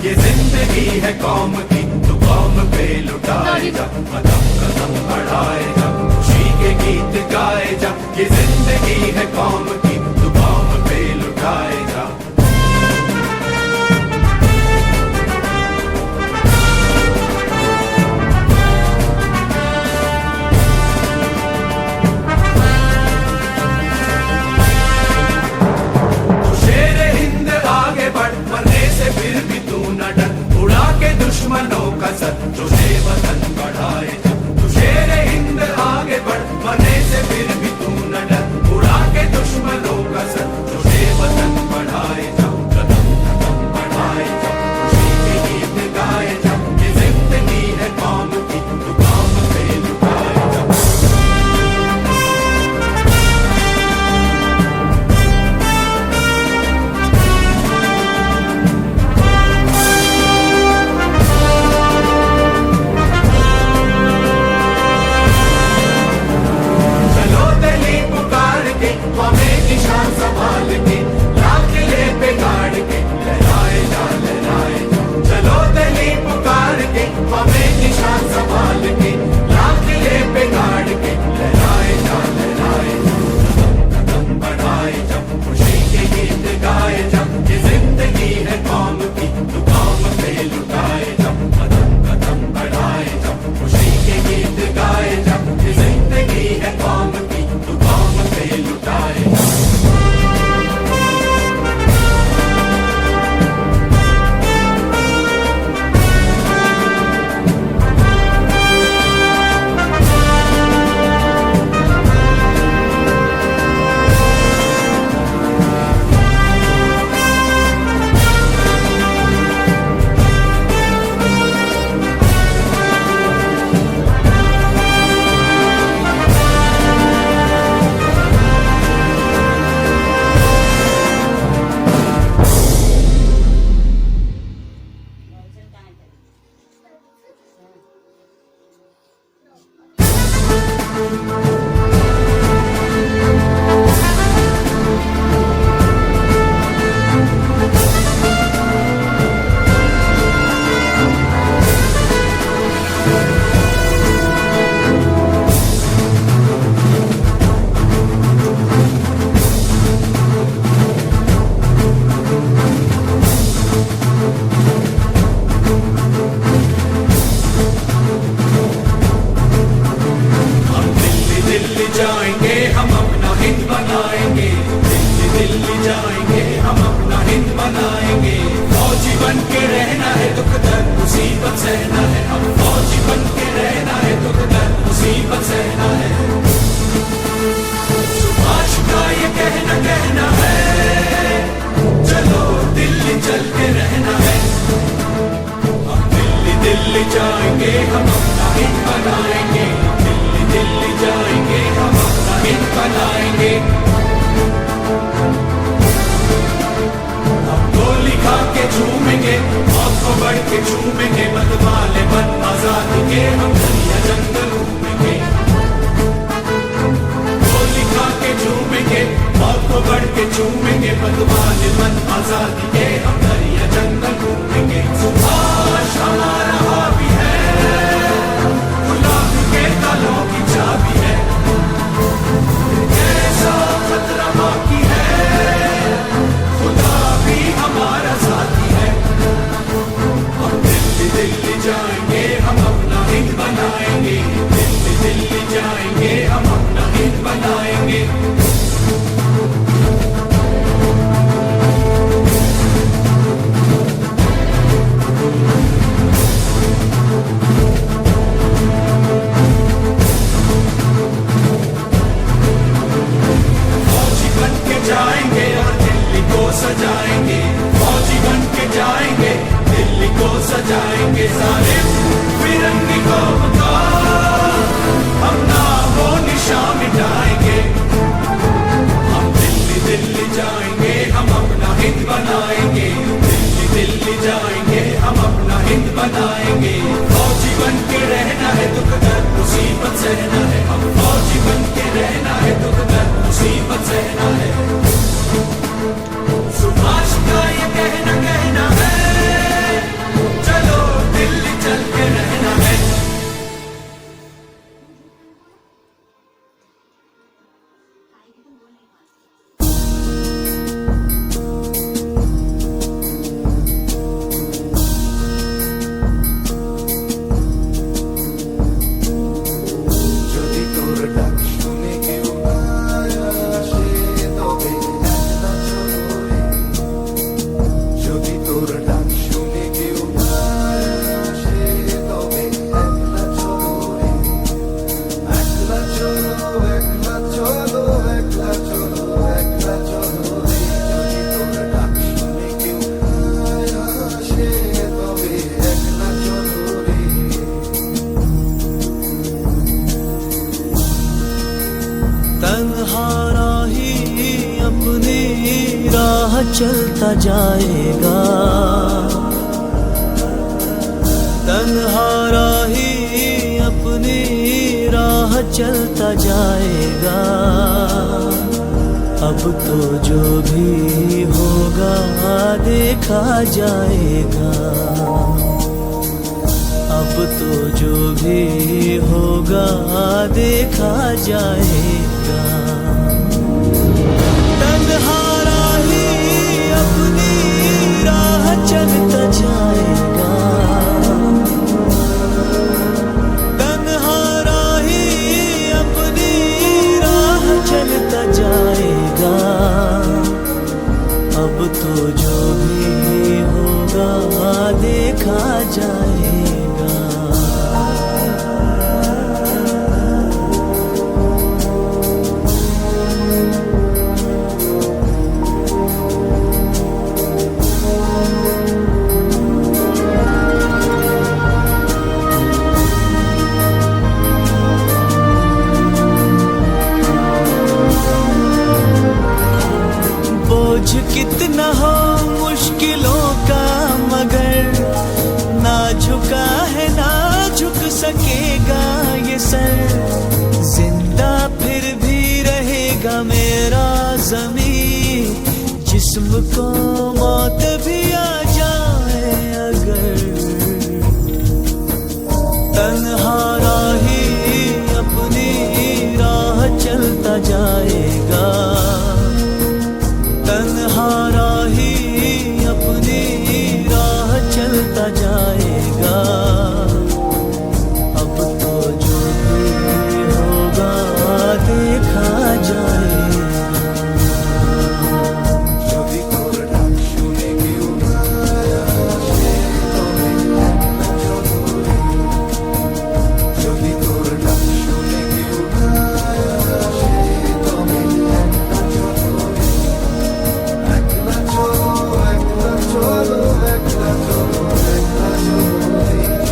ये जिंदगी है कौम की, तू कौम पे लुटाए जा, कदम कदम बढ़ाए जा, खुशी के गीत गाए जा। ये जिंदगी है कौम की, तू कौम पे लुटाए जा। दुश्मनों का सर जो से वतन बढ़ाए जा, तू शेरे हिंद आगे बढ़, मरने से फिर भी तू न डर। उड़ा के दुश्मनों का सर जो से वतन बढ़ाए जा, कदम कदम बढ़ाए जा, खुशी के गीत गाए जा। ये जिंदगी है कौम की, तू कौम पे लुटाए जा। जाएंगे जालिम फिरंगी कौम का, हम नामो निशान मिटाएंगे। हम दिल्ली दिल्ली जाएंगे, हम अपना हिंद बनाएंगे। दिल्ली दिल्ली जाएंगे, हम अपना हिंद बनाएंगे। फौजी बन के रहना है, दुख दर्द मुसीबत सहना है। हम फौजी बन के रहना है, दुख दर्द मुसीबत सहना है। सुभाष का ये कहना है, चलो दिल्ली चल के रहना है। যদি তোর ডাক শুনে কেউ আসে তবে একলা চলো রে। যদি তোর ডাক শুনে কেউ আসে তবে একলা চলো রে। একলা চলো, একলা চলো, একলা চলো, একলা চলো রে। যদি তোর ডাক শুনে কেউ আসে তবে একলা চলো রে। तन्हा राही अपनी राह चलता जाएगा, तन्हा राही अपनी राह चलता जाएगा। अब तो जो भी होगा देखा जाएगा, अब तो जो भी होगा देखा जाएगा। तन्हा राही अपनी राह चलता जाएगा, तन्हा राही अपनी राह चलता जाएगा। अब तो जो भी होगा देखा जाएगा। बोझ कितना हो मुश्किलों का मगर ना झुका है ना झुक सकेगा ये सर। जिंदा फिर भी रहेगा मेरा ज़मीं, जिस्म को मौत भी आ जाए अगर। तन्हा राही अपनी राह चलता जाएगा, तन्हा राही अपनी राह चलता जाएगा। अब तो जो भी होगा देखा जाएगा। যদি তোর ডাক শুনে কেউ আসে তবে একলা চলো রে। যদি তোর ডাক শুনে কেউ আসে তবে একলা চলো রে। একলা চলো, একলা চলো, একলা চলো, একলা চলো রে।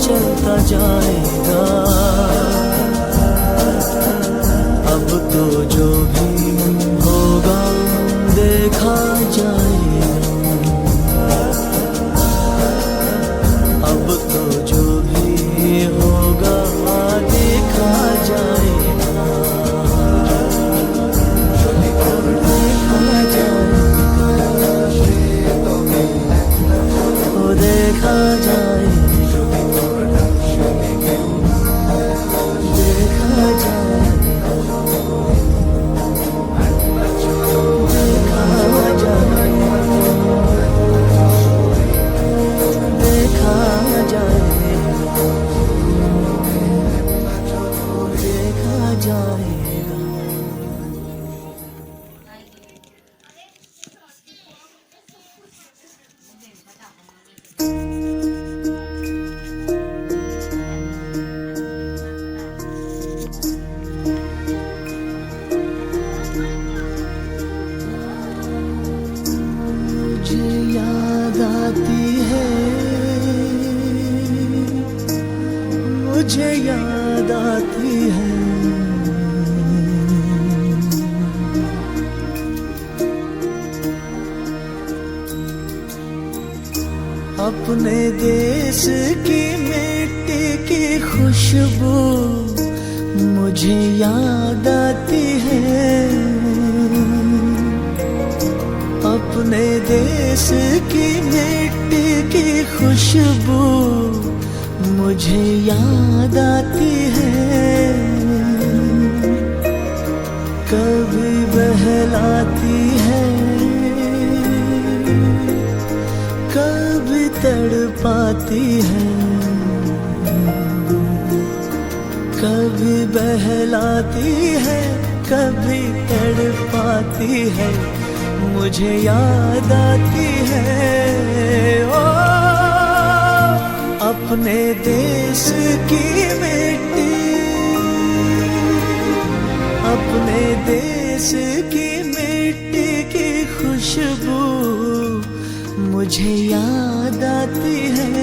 चलता जाएगा। अब तो जो भी होगा देखा जाएगा। अब तो जो भी होगा देखा जाएगा। देखा जाएगा, ओ देखा जाएगा, देखा जाएगा, देखा जाएगा, देखा जाएगा। मुझे याद आती है, मुझे याद आती है, अपने देश की मिट्टी की खुशबू मुझे याद आती है। अपने देश की मिट्टी की खुशबू मुझे याद आती है। कभी बहलाती है, कभी तड़पाती है, कभी बहलाती है, कभी तड़पाती है, मुझे याद आती है। ओ अपने देश की मिट्टी, अपने देश की मिट्टी की खुशबू मुझे याद आती है।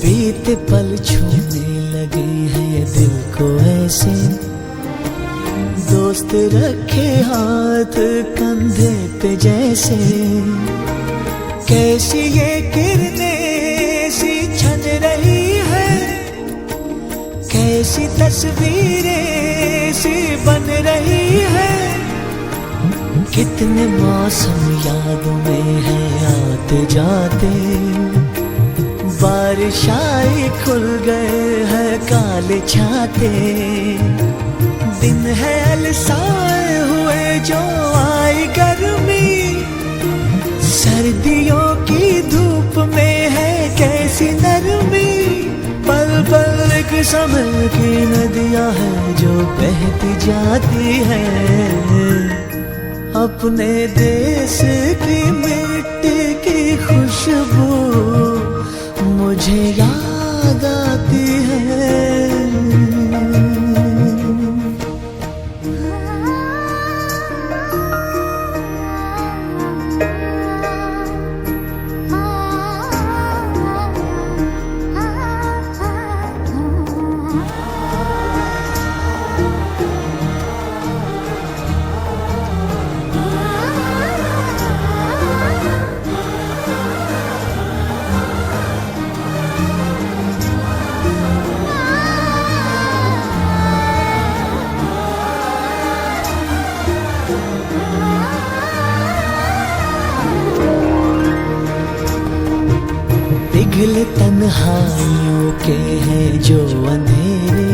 बीते पल छूने लगे हैं ये दिल को ऐसे, दोस्त रखे हाथ कंधे पे जैसे। कैसी ये किरणें सी छन रही है, कैसी तस्वीरें सी बन रही है। कितने मौसम याद में है आते जाते, बारिश आई खुल गए हैं काले छाते। दिन है अलसाए हुए जो आई गर्मी, सर्दियों की धूप में है कैसी नरमी। पल पल एक समय की नदियां हैं जो बहती जाती हैं। अपने देश की मिट्टी की खुशबू मुझे याद आती है। पिघले तन्हाइयों के हैं जो अंधेरे,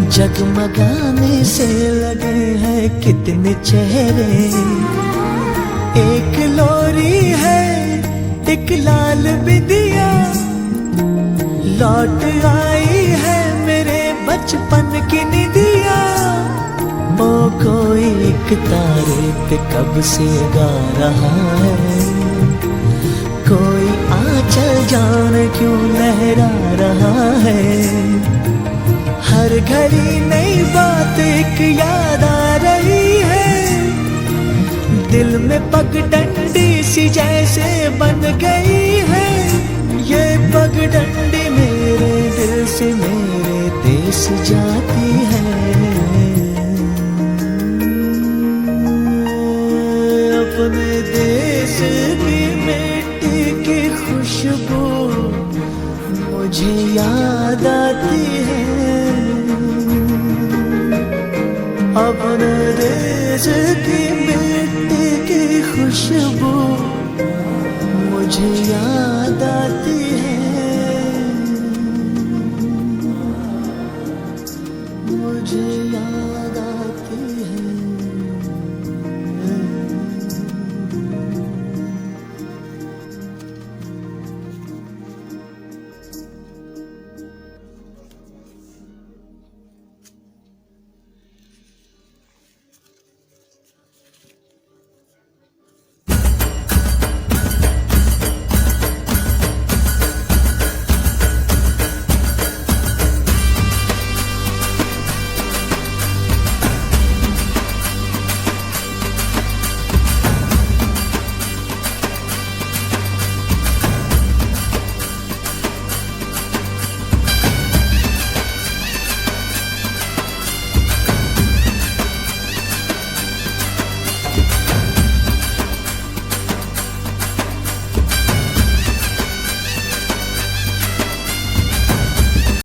जगमगाने से लगे हैं कितने चेहरे, एक लोरी है एक लाल बिंदिया, लौट आई है मेरे बचपन की निदिया। ओ कोई एक तारे पे कब से गा रहा है, कोई आंचल जाने क्यों लहरा रहा है। हर घड़ी नई बात एक याद आ रही है, दिल में पगडंडी सी जैसे बन गई है। ये पगडंडी मेरे दिल से मेरे देश जाती है। अपने देश की मिट्टी की खुशबू मुझे याद आती है, अपने देश की मिट्टी की खुशबू मुझे याद